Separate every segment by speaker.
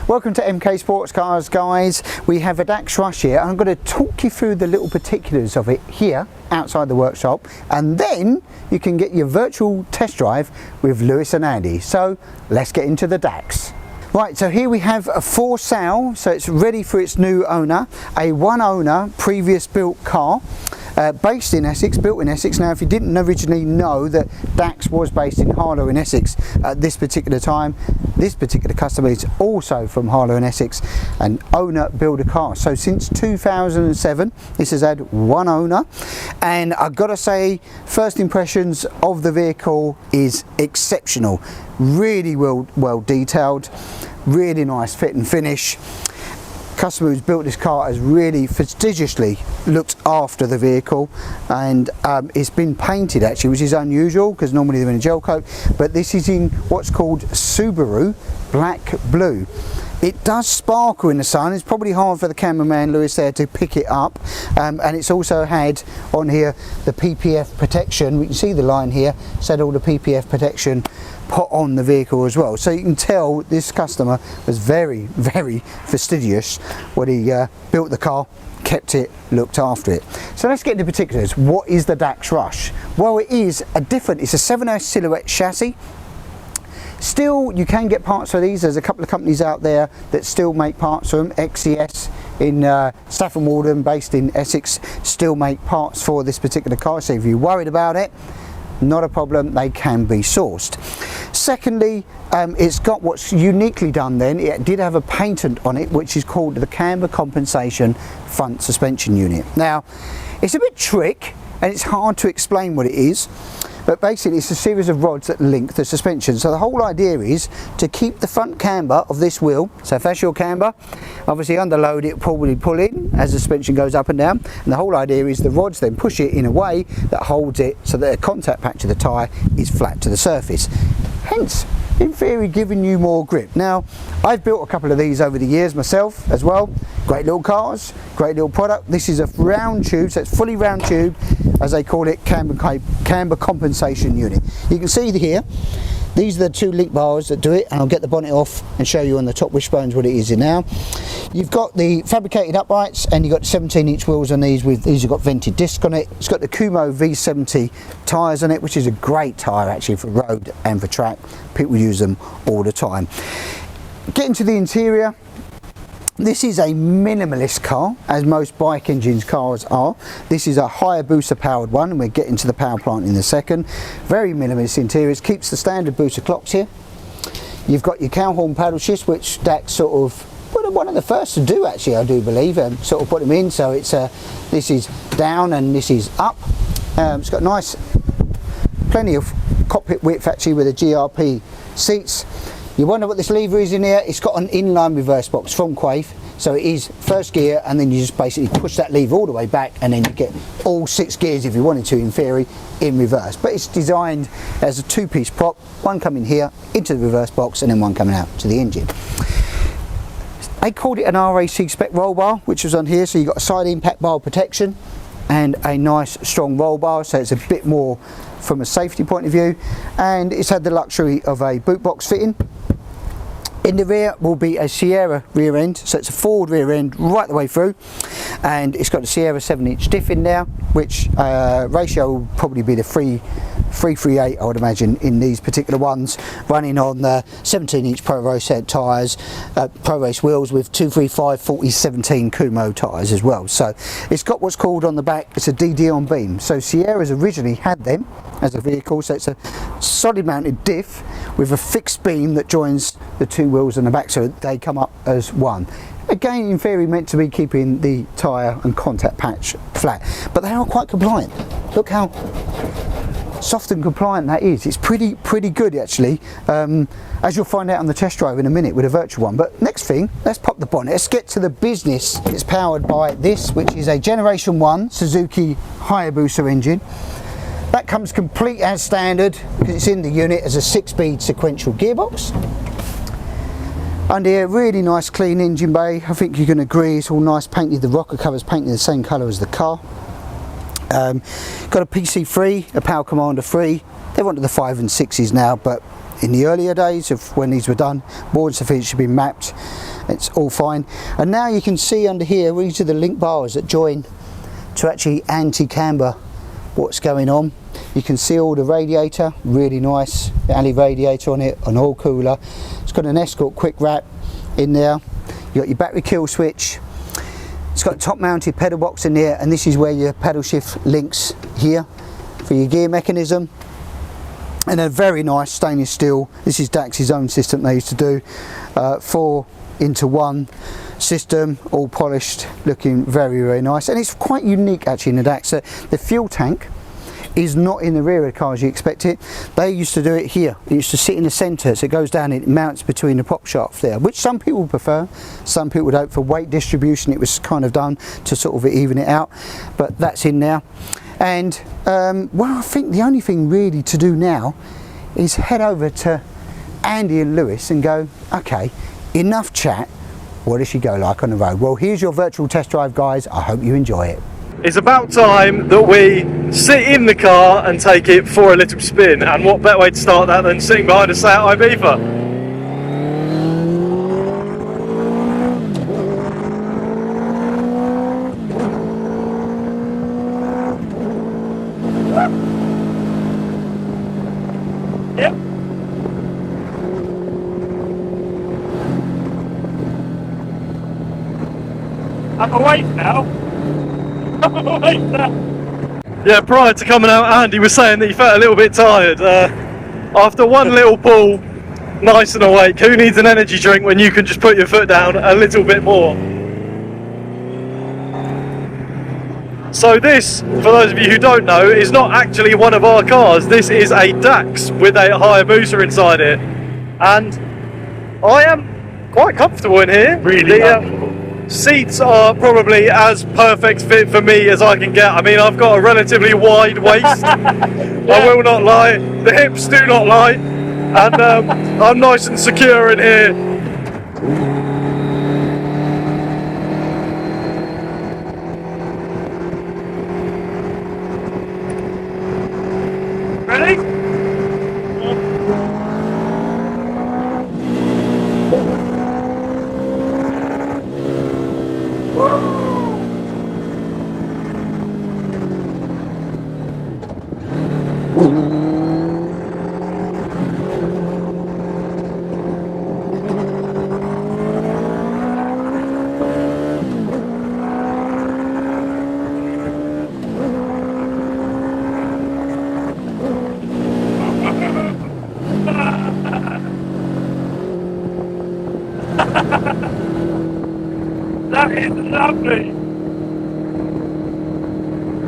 Speaker 1: Welcome to MK Sportscars, guys. We have a DAX Rush here. I'm going to talk you through the little particulars of it here outside the workshop, and then you can get your virtual test drive with Lewis and Andy. So let's get into the DAX. Right, so here we have a for sale, so it's ready for its new owner, a one owner previous built car. Based in Essex, built in Essex. Now if you didn't originally know that DAX was based in Harlow in Essex at this particular time, this particular customer is also from Harlow in Essex, an owner builder car. So since 2007 this has had one owner, and I've got to say first impressions of the vehicle is exceptional. Really well detailed, really nice fit and finish. Customer who's built this car has really fastidiously looked after the vehicle, and it's been painted actually, which is unusual because normally they're in a gel coat, but this is in what's called Subaru black blue. It does sparkle in the sun. It's probably hard for the cameraman Lewis there to pick it up, and it's also had on here the PPF protection. We can see the line here, said all the PPF protection put on the vehicle as well, so you can tell this customer was very fastidious when he built the car, kept it, looked after it. So let's get into particulars. What is the DAX Rush? Well, it's a 7S silhouette chassis. Still, you can get parts for these. There's a couple of companies out there that still make parts for them. XCS in Stafford Walden, based in Essex, still make parts for this particular car. So if you're worried about it, not a problem, they can be sourced. Secondly, it's got what's uniquely done then, it did have a patent on it which is called the camber compensation front suspension unit. Now it's a bit trick and it's hard to explain what it is, but basically it's a series of rods that link the suspension. So the whole idea is to keep the front camber of this wheel, so if that's your camber, obviously under load it will probably pull in as the suspension goes up and down, and the whole idea is the rods then push it in a way that holds it so that the contact patch of the tyre is flat to the surface, hence in theory giving you more grip. Now I've built a couple of these over the years myself as well. Great little cars, great little product. This is a round tube, so it's fully round tube, as they call it, camber compensation unit. You can see here, these are the two link bars that do it, and I'll get the bonnet off and show you on the top wishbones what it is in now. You've got the fabricated uprights, and you've got 17-inch wheels on these. With these, you've got vented disc on it. It's got the Kumo V70 tyres on it, which is a great tyre actually for road and for track. People use them all the time. Getting to the interior, this is a minimalist car, as most bike engines cars are. This is a Hayabusa powered one, and we'll get into the power plant in a second. Very minimalist interiors, keeps the standard booster clocks here. You've got your cow horn paddle shifts, which DAX sort of one of the first to do actually, I do believe, and sort of put them in. So it's this is down and this is up. It's got nice, plenty of cockpit width actually with the GRP seats. You wonder what this lever is in here. It's got an inline reverse box from Quaife, so it is first gear, and then you just basically push that lever all the way back, and then you get all 6 gears if you wanted to in theory in reverse. But it's designed as a 2-piece prop, one coming here into the reverse box and then one coming out to the engine. They called it an RAC spec roll bar, which was on here, so you've got a side impact bar protection and a nice strong roll bar, so it's a bit more from a safety point of view, and it's had the luxury of a boot box fitting. In the rear will be a Sierra rear end, so it's a forward rear end right the way through, and it's got a Sierra 7-inch diff in there, which ratio will probably be the 338 I would imagine in these particular ones, running on the 17-inch Pro Race head tyres, Pro Race wheels with 235/40/17 Kumo tyres as well. So it's got what's called on the back, it's a DD on beam. So Sierra's originally had them as a vehicle, so it's a solid mounted diff with a fixed beam that joins the two wheels on the back, so they come up as one. Again, in theory meant to be keeping the tyre and contact patch flat, but they are quite compliant. Look how soft and compliant that is. It's pretty good actually, as you'll find out on the test drive in a minute with a virtual one. But next thing, let's pop the bonnet, let's get to the business. It's powered by this, which is a Generation 1 Suzuki Hayabusa engine. That comes complete as standard because it's in the unit as a 6-speed sequential gearbox. Under here, really nice clean engine bay. I think you can agree it's all nice painted. The rocker cover's painted the same colour as the car. Got a PC3, a Power Commander 3. They're onto the 5 and 6s now, but in the earlier days of when these were done, boards have should be mapped. it's all fine. And now you can see under here, these are the link bars that join to actually anti-camber what's going on. You can see all the radiator, really nice alley radiator on it, an oil cooler. It's got an Escort quick wrap in there. You got your battery kill switch. It's got a top mounted pedal box in there, and this is where your pedal shift links here for your gear mechanism. And a very nice stainless steel, this is Dax's own system they used to do, 4-into-1 system, all polished, looking very, very nice. And it's quite unique actually in the Dax. The fuel tank is not in the rear of the car as you expect it. They used to do it here. It used to sit in the centre, so it goes down and it mounts between the prop shaft there, which some people prefer. Some people don't. For weight distribution it was kind of done to sort of even it out, but that's in now. And well, I think the only thing really to do now is head over to Andy and Lewis and go, okay, enough chat, what does she go like on the road? Well, here's your virtual test drive, guys. I hope you enjoy it.
Speaker 2: It's about time that we sit in the car and take it for a little spin, and what better way to start that than sitting behind a Seat Ibiza? Yep. I'm awake now. Yeah, prior to coming out, Andy was saying that he felt a little bit tired. After one little pull, nice and awake. Who needs an energy drink when you can just put your foot down a little bit more? So this, for those of you who don't know, is not actually one of our cars. This is a Dax with a Hayabusa inside it. And I am quite comfortable in here. Really comfortable. Seats are probably as perfect fit for me as I can get. I mean, I've got a relatively wide waist. Yeah. I will not lie. The hips do not lie. And I'm nice and secure in here. Ready? That is lovely.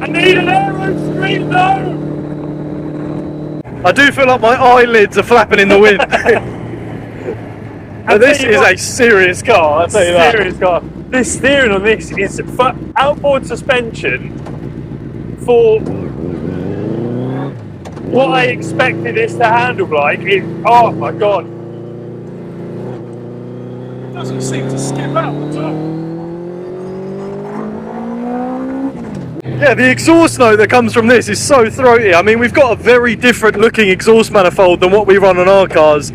Speaker 2: I need an aero street though. I do feel like my eyelids are flapping in the wind. But this is a serious car, I'll tell you that. Serious car.
Speaker 3: The steering on this is for outboard suspension for what I expected this to handle like. Oh my god. It doesn't seem to skip out at all.
Speaker 2: Yeah, the exhaust note that comes from this is so throaty. I mean, we've got a very different looking exhaust manifold than what we run on our cars,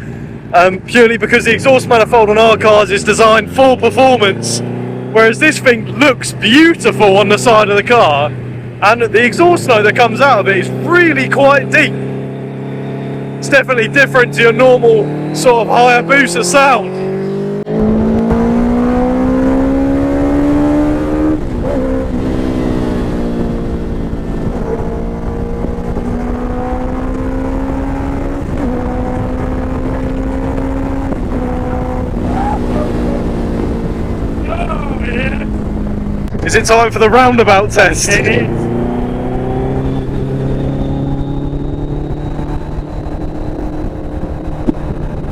Speaker 2: purely because the exhaust manifold on our cars is designed for performance, whereas this thing looks beautiful on the side of the car, and the exhaust note that comes out of it is really quite deep. It's definitely different to your normal sort of Hayabusa sound. Is it time for the roundabout test?
Speaker 3: It is.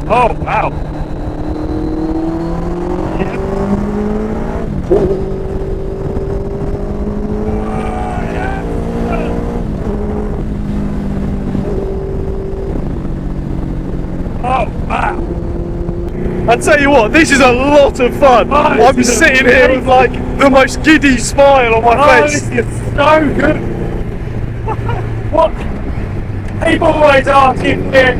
Speaker 3: Oh, wow. Oh, wow.
Speaker 2: I tell you what, this is a lot of fun. Oh, I'm sitting here with like the most giddy smile on my face.
Speaker 3: This is so good. What? People always ask if we're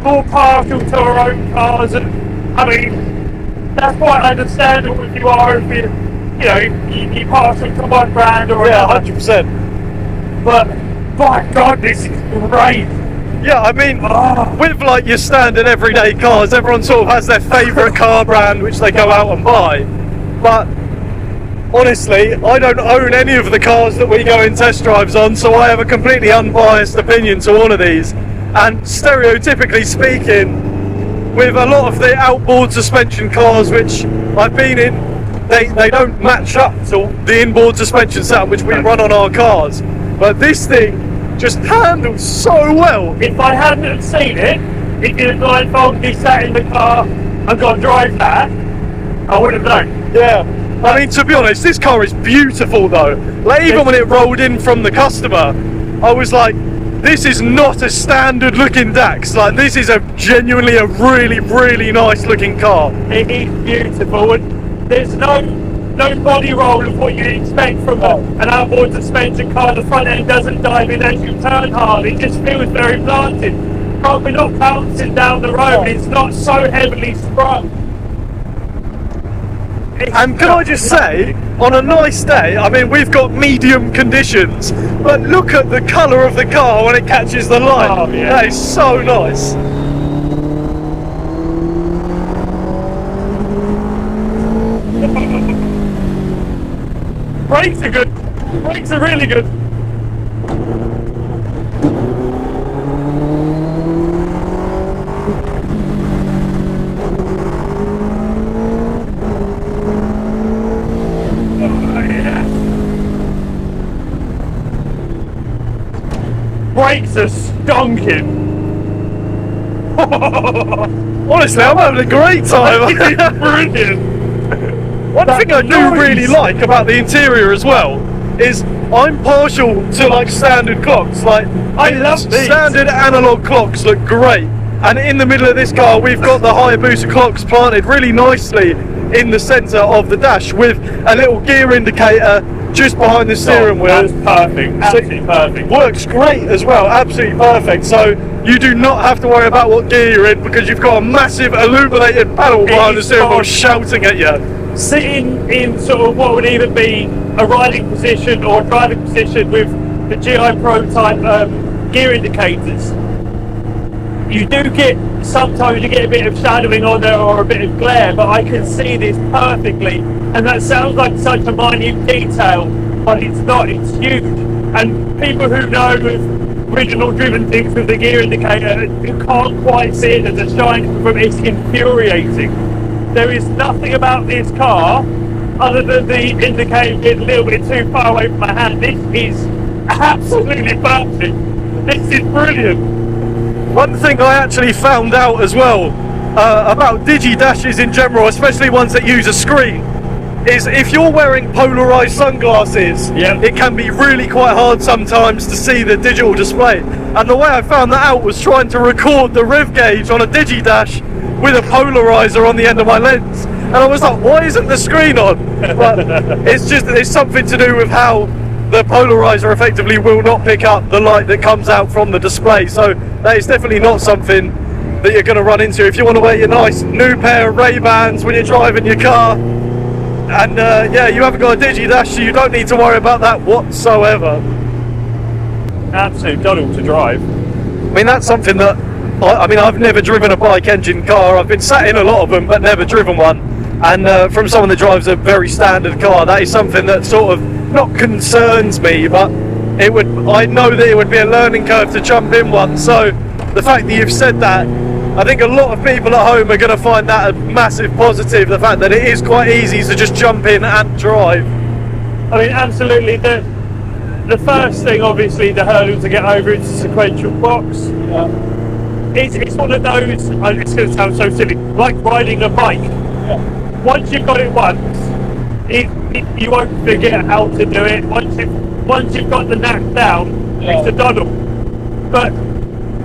Speaker 3: more partial to our own cars, and I mean, that's quite understandable if you are, if you pass it to one brand or
Speaker 2: Yeah,
Speaker 3: another.
Speaker 2: 100%.
Speaker 3: But my God, this is great.
Speaker 2: Yeah, I mean, with like your standard everyday cars, everyone sort of has their favourite car brand which they go out and buy. But honestly, I don't own any of the cars that we go in test drives on, so I have a completely unbiased opinion to all of these. And stereotypically speaking, with a lot of the outboard suspension cars which I've been in, they don't match up to the inboard suspension setup which we run on our cars. But this thing just handles so well.
Speaker 3: If I hadn't have seen it, if you had blindfolded me, sat in the car and got to drive that, I would have known.
Speaker 2: Yeah. I mean, to be honest, this car is beautiful though. Like, even when it rolled in from the customer, I was like, this is not a standard looking DAX. Like, this is genuinely a really, really nice looking car.
Speaker 3: It is beautiful, and there's no body roll of what you expect from an outboard suspension car. The front end doesn't dive in as you turn hard. It just feels very planted. We're not bouncing down the road. It's not so heavily sprung.
Speaker 2: And can I just say, on a nice day, I mean, we've got medium conditions, but look at the colour of the car when it catches the light.
Speaker 3: Oh, yeah.
Speaker 2: That is so nice.
Speaker 3: Brakes are good. Brakes are really good. Brakes are stonking.
Speaker 2: Honestly, I'm having a great time.
Speaker 3: Brilliant.
Speaker 2: One thing I do really like about the interior as well is I'm partial to like standard clocks. Like,
Speaker 3: I love these.
Speaker 2: Standard analog clocks look great, and in the middle of this car we've got the Hayabusa clocks planted really nicely in the centre of the dash with a little gear indicator just behind the steering wheel.
Speaker 3: That's perfect. Absolutely perfect.
Speaker 2: Works great as well, absolutely perfect. So you do not have to worry about what gear you're in, because you've got a massive illuminated panel behind the steering wheel shouting at you.
Speaker 3: Sitting in sort of what would either be a riding position or a driving position with the GI Pro type gear indicators, you do get, sometimes you get a bit of shadowing on there or a bit of glare, but I can see this perfectly, and that sounds like such a minute detail, but it's not, it's huge. And people who know with original driven things with the gear indicator, you can't quite see it as a shine from it. It's infuriating. There is nothing about this car other than the indicator being a little bit too far away from my hand. This is absolutely perfect. This is brilliant.
Speaker 2: One thing I actually found out as well about digi-dashes in general, especially ones that use a screen, is if you're wearing polarized sunglasses, it can be really quite hard sometimes to see the digital display. And the way I found that out was trying to record the rev gauge on a digi-dash with a polarizer on the end of my lens, and I was like, why isn't the screen on? But it's something to do with how the polarizer effectively will not pick up the light that comes out from the display. So that is definitely not something that you're going to run into if you want to wear your nice new pair of Ray-Bans when you're driving your car. And yeah, you haven't got a digi-dash, so you don't need to worry about that whatsoever.
Speaker 3: Absolute doddle to drive.
Speaker 2: I mean, that's something that I mean, I've never driven a bike engine car. I've been sat in a lot of them, but never driven one. And from someone that drives a very standard car, that is something that sort of not concerns me, but it would. I know that it would be a learning curve to jump in one. So the fact that you've said that, I think a lot of people at home are going to find that a massive positive. The fact that it is quite easy to just jump in and drive.
Speaker 3: I mean, absolutely. The first thing, obviously, the hurdle to get over is the sequential box.
Speaker 2: Yeah.
Speaker 3: It's one of those, it's going to sound so silly, like riding a bike. Yeah. Once you've got it once, you won't forget how to do it. Once you've got the knack down, it's a doddle. But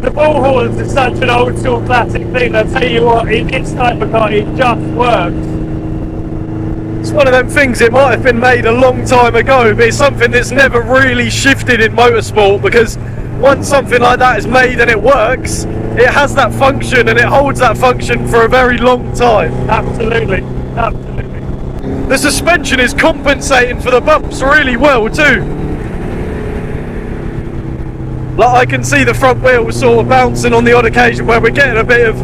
Speaker 3: the ball horns is such an old school classic thing. I'll tell you what, in this type of car, it just works.
Speaker 2: It's one of them things, it might have been made a long time ago, but it's something that's never really shifted in motorsport, because once something like that is made and it works, it has that function and it holds that function for a very long time.
Speaker 3: Absolutely, absolutely.
Speaker 2: The suspension is compensating for the bumps really well too. Like I can see the front wheels sort of bouncing on the odd occasion where we're getting a bit of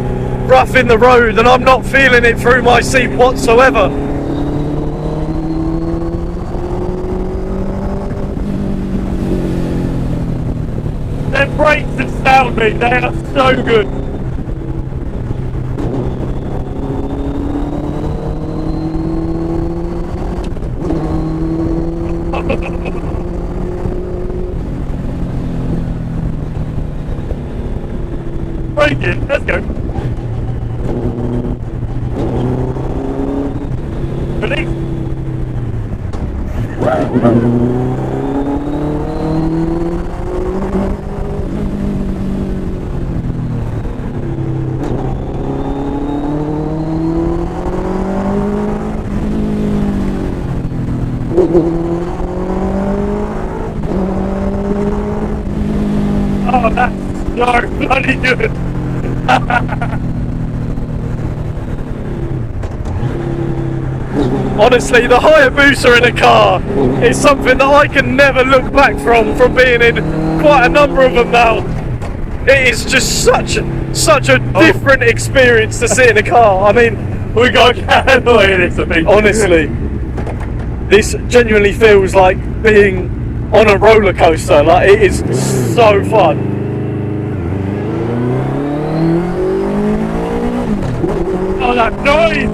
Speaker 2: rough in the road and I'm not feeling it through my seat whatsoever.
Speaker 3: Their brakes astound me, they are so good. Braking, let's go. Ready? Oh, that's so bloody good.
Speaker 2: Honestly, the Hayabusa in a car is something that I can never look back from being in quite a number of them now. It is just such a different experience to sit in a car. I mean,
Speaker 3: We got a cowboy in it, I think.
Speaker 2: honestly, this genuinely feels like being on a roller coaster. Like, it is so fun.
Speaker 3: Oh, that noise!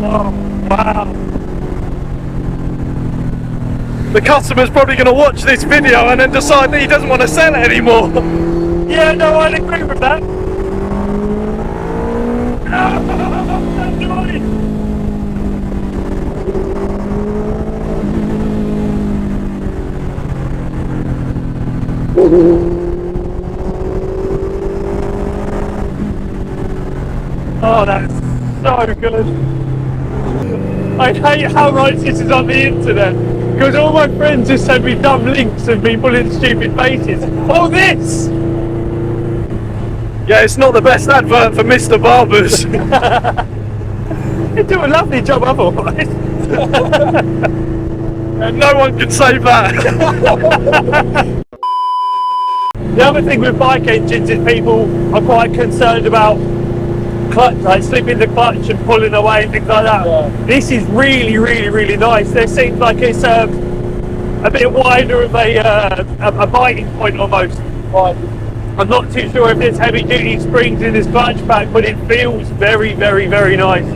Speaker 3: Oh, wow.
Speaker 2: The customer's probably going to watch this video and then decide that he doesn't want to sell it anymore.
Speaker 3: Yeah, no, I'd agree with that. That noise! Oh, that's so good. I hate how right this is on the internet, because all my friends just send me dumb links of people in stupid faces. Oh, this!
Speaker 2: Yeah, it's not the best advert for Mr. Barbers.
Speaker 3: They do a lovely job otherwise.
Speaker 2: And no one can save that.
Speaker 3: The other thing with bike engines is people are quite concerned about clutch, like slipping the clutch and pulling away and things like that.
Speaker 2: Yeah.
Speaker 3: This is really, really, really nice. There seems like it's a bit wider of a biting point almost.
Speaker 2: Right.
Speaker 3: I'm not too sure if there's heavy duty springs in this clutch pack, but it feels very, very, very nice.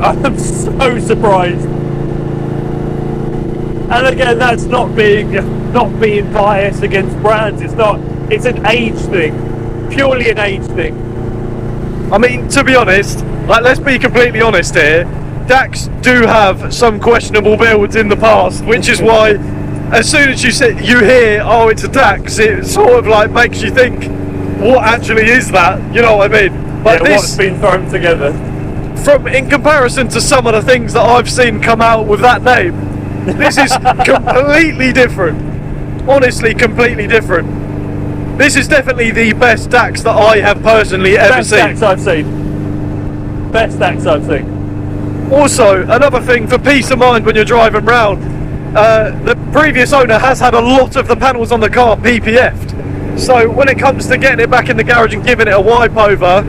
Speaker 3: I'm so surprised. And again, that's not being biased against brands. It's an age thing, purely an age thing.
Speaker 2: I mean, to be honest, like, let's be completely honest here, DACs do have some questionable builds in the past, which is why as soon as you hear, oh, it's a DAX, it sort of like makes you think, what actually is that? You know what I mean? Like,
Speaker 3: yeah, what's been thrown together?
Speaker 2: In comparison to some of the things that I've seen come out with that name, this is completely different. Honestly, completely different. This is definitely the best DAX that I have personally ever seen.
Speaker 3: Best DAX I've seen. Best DAX I've seen.
Speaker 2: Also, another thing for peace of mind when you're driving round, the previous owner has had a lot of the panels on the car PPF'd. So when it comes to getting it back in the garage and giving it a wipe over,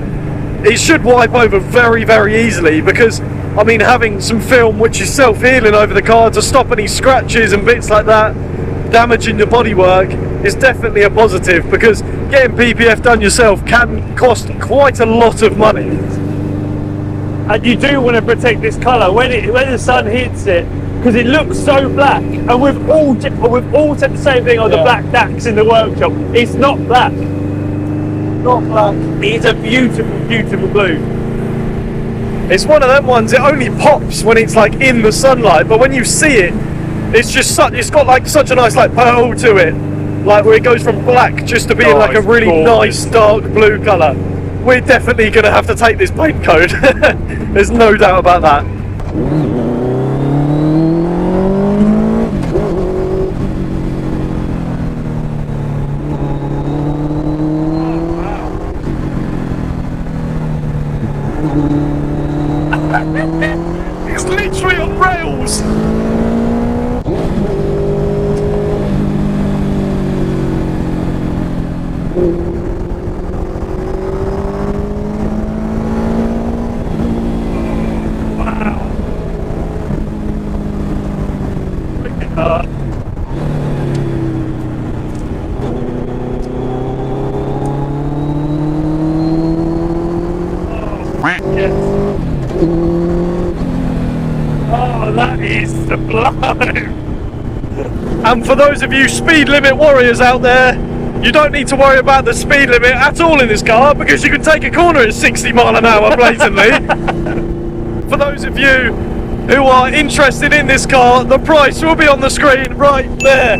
Speaker 2: it should wipe over very, very easily, because I mean, having some film which is self-healing over the car to stop any scratches and bits like that damaging the bodywork is definitely a positive, because getting PPF done yourself can cost quite a lot of money.
Speaker 3: And you do want to protect this colour when the sun hits it, because it looks so black. And we've all said the same thing on the black DAX in the workshop. It's not black.
Speaker 2: Not black.
Speaker 3: It's a beautiful, beautiful blue.
Speaker 2: It's one of them ones, it only pops when it's like in the sunlight, but when you see it, it's just it's got like such a nice like pearl to it, like where it goes from black just to being like a really nice dark blue colour. we're definitely going to have to take this paint code. There's no doubt about that. It's literally on rails. That is sublime. And for those of you speed limit warriors out there, you don't need to worry about the speed limit at all in this car, because you can take a corner at 60 mile an hour blatantly. For those of you who are interested in this car, the price will be on the screen right there,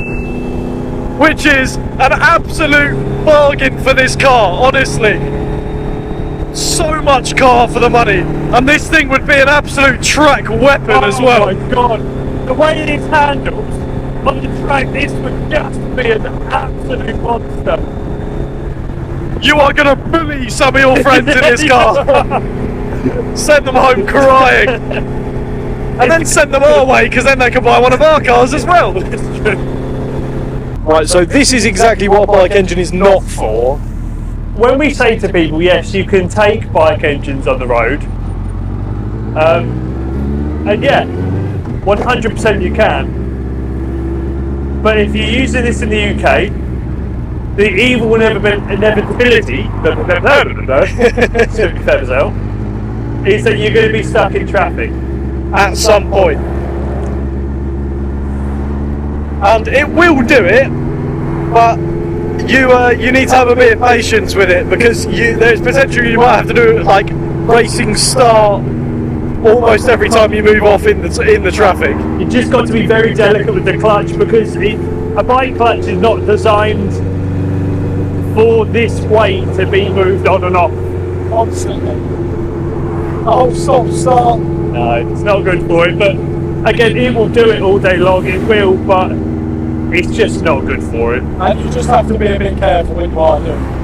Speaker 2: which is an absolute bargain for this car, honestly. So much car for the money, and this thing would be an absolute track weapon as well.
Speaker 3: Oh my god, the way it is handled on the track, this would just be an absolute monster.
Speaker 2: You are going to bully some of your friends in this car. Send them home crying, and then send them our way, because then they can buy one of our cars as well. Right, so this is exactly what a bike engine is not for.
Speaker 3: When we say to people, yes, you can take bike engines on the road, and yeah, 100% you can. But if you're using this in the UK, the evil inevitability is that you're going to be stuck in traffic
Speaker 2: at some point. And it will do it, but you need to have a bit of patience with it, because there's potential you might have to do like racing start almost every time you move off in the traffic.
Speaker 3: You just got to be very delicate with the clutch, because a bike clutch is not designed for this weight to be moved on and off constantly. Oh, stop, start. No, it's not good for it, but again, it will do it all day long, it will, but it's just not good for it.
Speaker 2: And you just have to be a bit careful when you are doing it.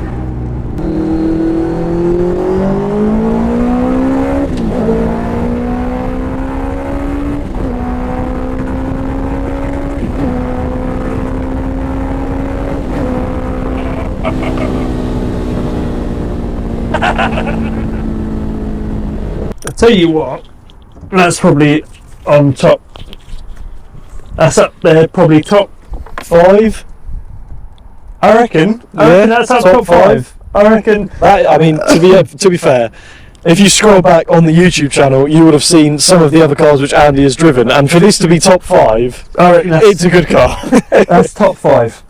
Speaker 3: I'll tell you what, that's probably on top. That's up there, probably top 5. I reckon that's up top 5. I reckon.
Speaker 2: That, I mean, to be fair, if you scroll back on the YouTube channel, you would have seen some of the other cars which Andy has driven, and for this to be top 5,
Speaker 3: I reckon
Speaker 2: it's a good car.
Speaker 3: That's top 5.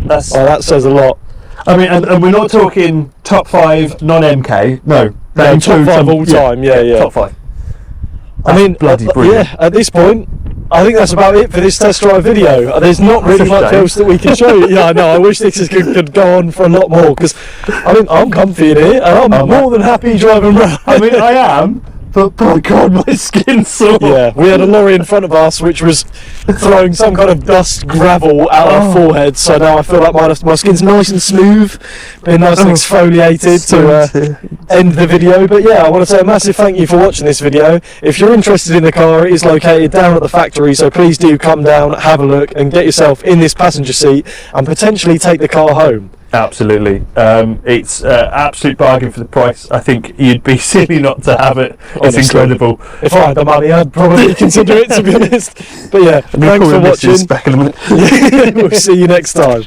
Speaker 2: That says a lot.
Speaker 3: I mean, and we're not talking top 5 non-MK. No,
Speaker 2: No, top 5 all time. Yeah.
Speaker 3: Top 5.
Speaker 2: I mean,
Speaker 3: bloody brilliant.
Speaker 2: Yeah, at this point, I think that's about it for this test drive video. There's not really much else that we can show you. Yeah, I know. I wish this could go on for a lot more, because I mean, I'm comfy in here, and I'm more than happy driving around.
Speaker 3: I mean, I am, but by God, my skin's sore.
Speaker 2: Yeah, we had a lorry in front of us which was throwing some kind of dust gravel out our foreheads, so now I feel like my skin's nice and smooth, being nice and exfoliated to end the video. But yeah, I want to say a massive thank you for watching this video. If you're interested in the car, it is located down at the factory, so please do come down, have a look, and get yourself in this passenger seat and potentially take the car home.
Speaker 3: Absolutely. It's absolute bargain for the price. I think you'd be silly not to have it. It's incredible.
Speaker 2: If I had the money, I'd probably consider it, to be honest. But yeah, thanks for watching.
Speaker 3: Back in a minute.
Speaker 2: We'll see you next time.